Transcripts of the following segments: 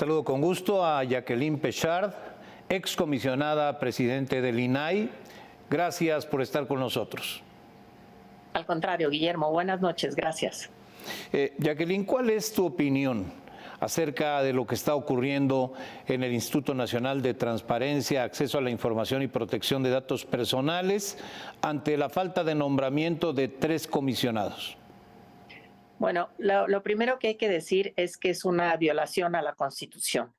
Saludo con gusto a Jacqueline Pechard, excomisionada presidente del INAI. Gracias por estar con nosotros. Al contrario, Guillermo, buenas noches, gracias. Jacqueline, ¿cuál es tu opinión acerca de lo que está ocurriendo en el Instituto Nacional de Transparencia, Acceso a la Información y Protección de Datos Personales ante la falta de nombramiento de 3 comisionados? Bueno, lo primero que hay que decir es que es una violación a la Constitución.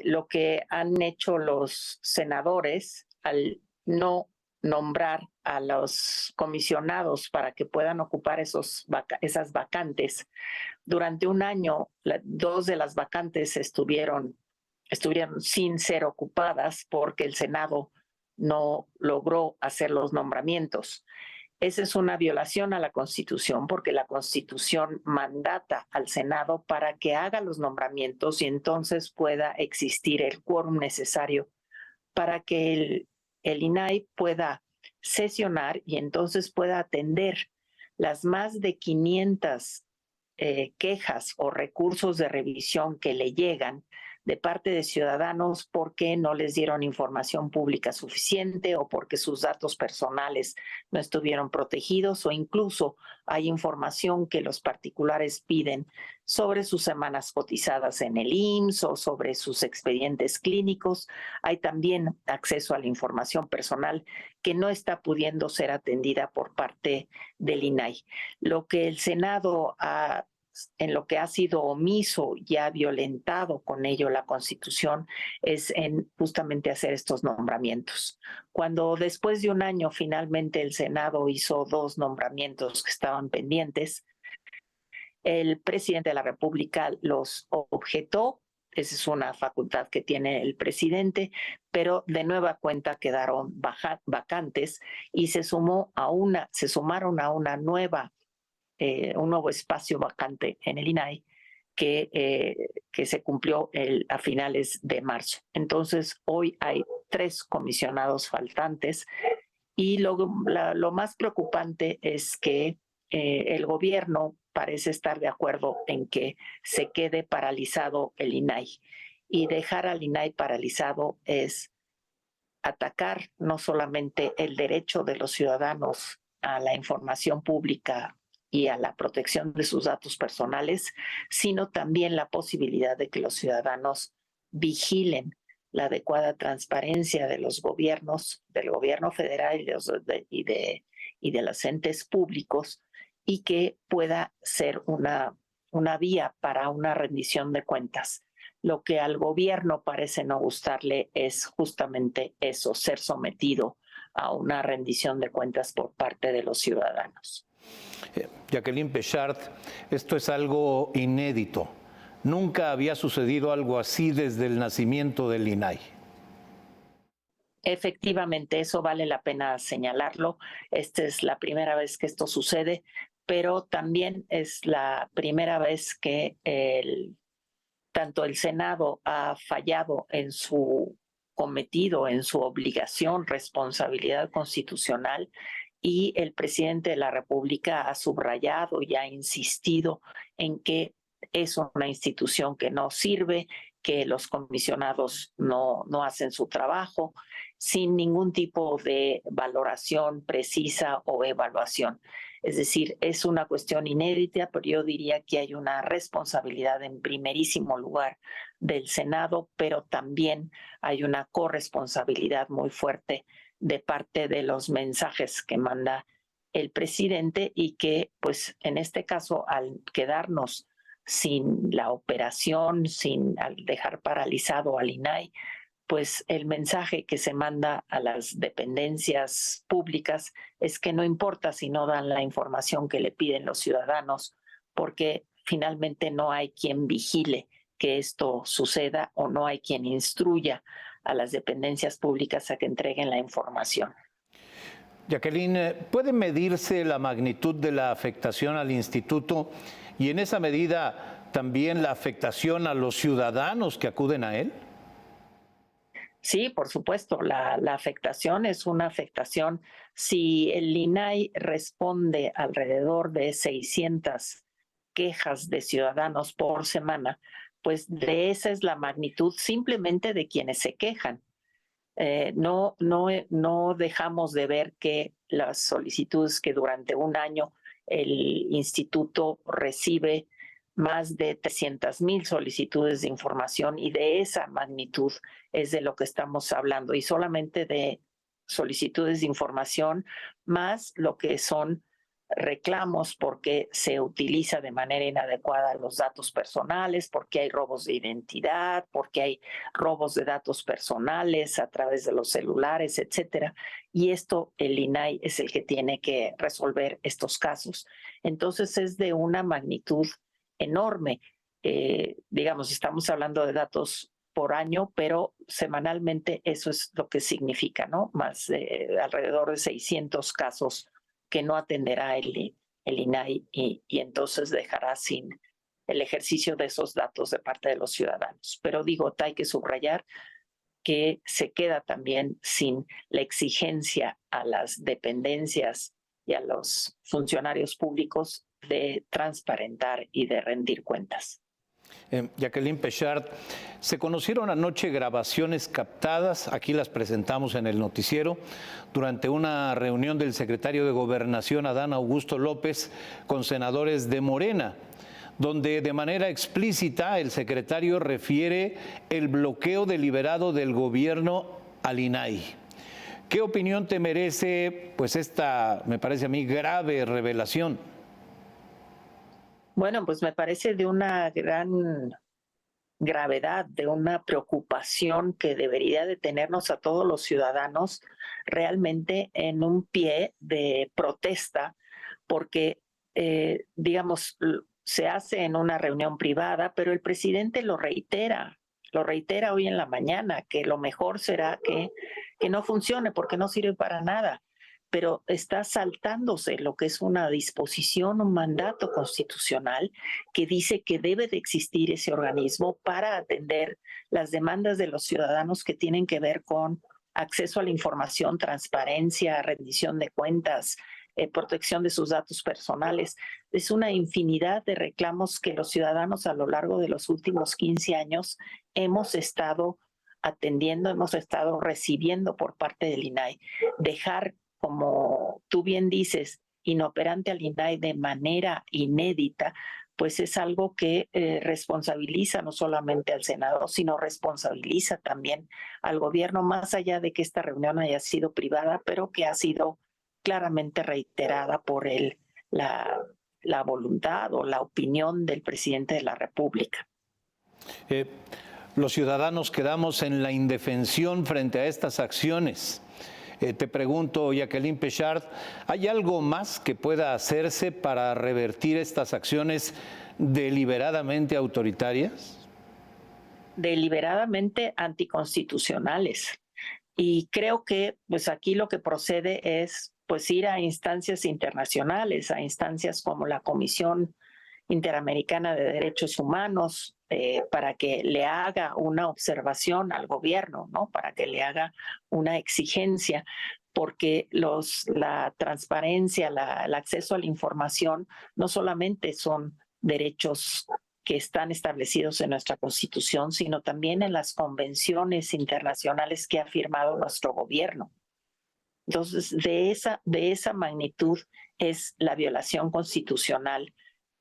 Lo que han hecho los senadores al no nombrar a los comisionados para que puedan ocupar esas vacantes. Durante un año, 2 de las vacantes estuvieron sin ser ocupadas porque el Senado no logró hacer los nombramientos. Esa es una violación a la Constitución porque la Constitución mandata al Senado para que haga los nombramientos y entonces pueda existir el quórum necesario para que el INAI pueda sesionar y entonces pueda atender las más de 500 quejas o recursos de revisión que le llegan de parte de ciudadanos porque no les dieron información pública suficiente o porque sus datos personales no estuvieron protegidos o incluso hay información que los particulares piden sobre sus semanas cotizadas en el IMSS o sobre sus expedientes clínicos. Hay también acceso a la información personal que no está pudiendo ser atendida por parte del INAI. Lo que el Senado en lo que ha sido omiso y ha violentado con ello la Constitución es en justamente hacer estos nombramientos. Cuando después de un año finalmente el Senado hizo 2 nombramientos que estaban pendientes, el presidente de la República los objetó. Esa es una facultad que tiene el presidente, pero de nueva cuenta quedaron vacantes y se sumaron a una nueva un nuevo espacio vacante en el INAI que se cumplió a finales de marzo. Entonces, hoy hay 3 comisionados faltantes y lo más preocupante es que el gobierno parece estar de acuerdo en que se quede paralizado el INAI. Y dejar al INAI paralizado es atacar no solamente el derecho de los ciudadanos a la información pública y a la protección de sus datos personales, sino también la posibilidad de que los ciudadanos vigilen la adecuada transparencia de los gobiernos, del gobierno federal y de los entes públicos, y que pueda ser una vía para una rendición de cuentas. Lo que al gobierno parece no gustarle es justamente eso, ser sometido a una rendición de cuentas por parte de los ciudadanos. Jacqueline Pechard, esto es algo inédito. Nunca había sucedido algo así desde el nacimiento del INAI. Efectivamente, eso vale la pena señalarlo. Esta es la primera vez que esto sucede, pero también es la primera vez que tanto el Senado ha fallado en su cometido, en su obligación, responsabilidad constitucional, y el presidente de la República ha subrayado y ha insistido en que es una institución que no sirve, que los comisionados no hacen su trabajo, sin ningún tipo de valoración precisa o evaluación. Es decir, es una cuestión inédita, pero yo diría que hay una responsabilidad en primerísimo lugar del Senado, pero también hay una corresponsabilidad muy fuerte de parte de los mensajes que manda el presidente y que, pues, en este caso, al quedarnos sin la operación, al dejar paralizado al INAI, pues el mensaje que se manda a las dependencias públicas es que no importa si no dan la información que le piden los ciudadanos, porque finalmente no hay quien vigile que esto suceda o no hay quien instruya a las dependencias públicas a que entreguen la información. Jacqueline, ¿puede medirse la magnitud de la afectación al instituto y en esa medida también la afectación a los ciudadanos que acuden a él? Sí, por supuesto, la afectación es una afectación. Si el INAI responde alrededor de 600 quejas de ciudadanos por semana, pues de esa es la magnitud simplemente de quienes se quejan. No dejamos de ver que las solicitudes que durante un año el instituto recibe más de 300,000 solicitudes de información, y de esa magnitud es de lo que estamos hablando, y solamente de solicitudes de información más lo que son reclamos porque se utiliza de manera inadecuada los datos personales, porque hay robos de identidad, porque hay robos de datos personales a través de los celulares, etcétera. Y esto el INAI es el que tiene que resolver estos casos. Entonces es de una magnitud enorme. Digamos, estamos hablando de datos por año, pero semanalmente eso es lo que significa, ¿no? Más alrededor de 600 casos que no atenderá el INAI, y entonces dejará sin el ejercicio de esos datos de parte de los ciudadanos. Pero digo, hay que subrayar que se queda también sin la exigencia a las dependencias y a los funcionarios públicos de transparentar y de rendir cuentas. Jacqueline Pechard, se conocieron anoche grabaciones captadas, aquí las presentamos en el noticiero, durante una reunión del secretario de Gobernación, Adán Augusto López, con senadores de Morena, donde de manera explícita el secretario refiere el bloqueo deliberado del gobierno al INAI. ¿Qué opinión te merece, pues, esta, me parece a mí, grave revelación? Bueno, pues me parece de una gran gravedad, de una preocupación que debería de tenernos a todos los ciudadanos realmente en un pie de protesta, porque, digamos, se hace en una reunión privada, pero el presidente lo reitera hoy en la mañana, que lo mejor será que no funcione porque no sirve para nada, pero está saltándose lo que es una disposición, un mandato constitucional que dice que debe de existir ese organismo para atender las demandas de los ciudadanos que tienen que ver con acceso a la información, transparencia, rendición de cuentas, protección de sus datos personales. Es una infinidad de reclamos que los ciudadanos a lo largo de los últimos 15 años hemos estado atendiendo, hemos estado recibiendo por parte del INAI. Dejar, como tú bien dices, inoperante al INAI de manera inédita, pues es algo que responsabiliza no solamente al Senado, sino responsabiliza también al gobierno, más allá de que esta reunión haya sido privada, pero que ha sido claramente reiterada por la voluntad o la opinión del presidente de la República. Los ciudadanos quedamos en la indefensión frente a estas acciones. Te pregunto, Jacqueline Pechard, ¿hay algo más que pueda hacerse para revertir estas acciones deliberadamente autoritarias? Deliberadamente anticonstitucionales. Y creo que pues aquí lo que procede es pues ir a instancias internacionales, a instancias como la Comisión Interamericana de Derechos Humanos, para que le haga una observación al gobierno, ¿no? Para que le haga una exigencia, porque la transparencia, el acceso a la información no solamente son derechos que están establecidos en nuestra Constitución, sino también en las convenciones internacionales que ha firmado nuestro gobierno. Entonces, de esa magnitud es la violación constitucional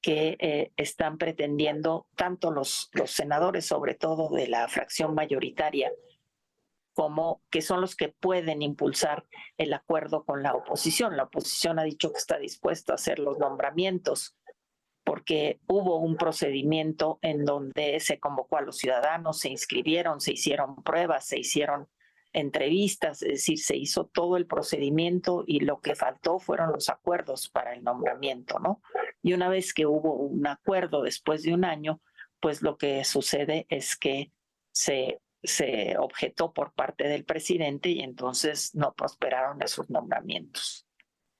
que están pretendiendo tanto los senadores, sobre todo de la fracción mayoritaria, como que son los que pueden impulsar el acuerdo con la oposición. La oposición ha dicho que está dispuesta a hacer los nombramientos, porque hubo un procedimiento en donde se convocó a los ciudadanos, se inscribieron, se hicieron pruebas, se hicieron entrevistas, es decir, se hizo todo el procedimiento y lo que faltó fueron los acuerdos para el nombramiento, ¿no? Y una vez que hubo un acuerdo después de un año, pues lo que sucede es que se objetó por parte del presidente y entonces no prosperaron esos nombramientos.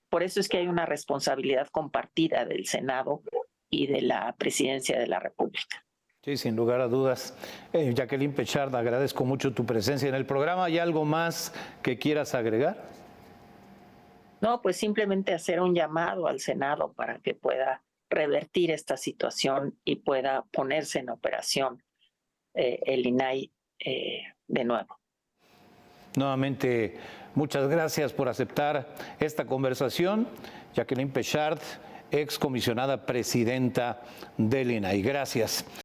Por eso es que hay una responsabilidad compartida del Senado y de la Presidencia de la República. Sí, sin lugar a dudas. Jacqueline Pechard, agradezco mucho tu presencia en el programa. ¿Hay algo más que quieras agregar? No, pues simplemente hacer un llamado al Senado para que pueda revertir esta situación y pueda ponerse en operación el INAI de nuevo. Nuevamente, muchas gracias por aceptar esta conversación. Jacqueline Pechard, excomisionada presidenta del INAI. Gracias.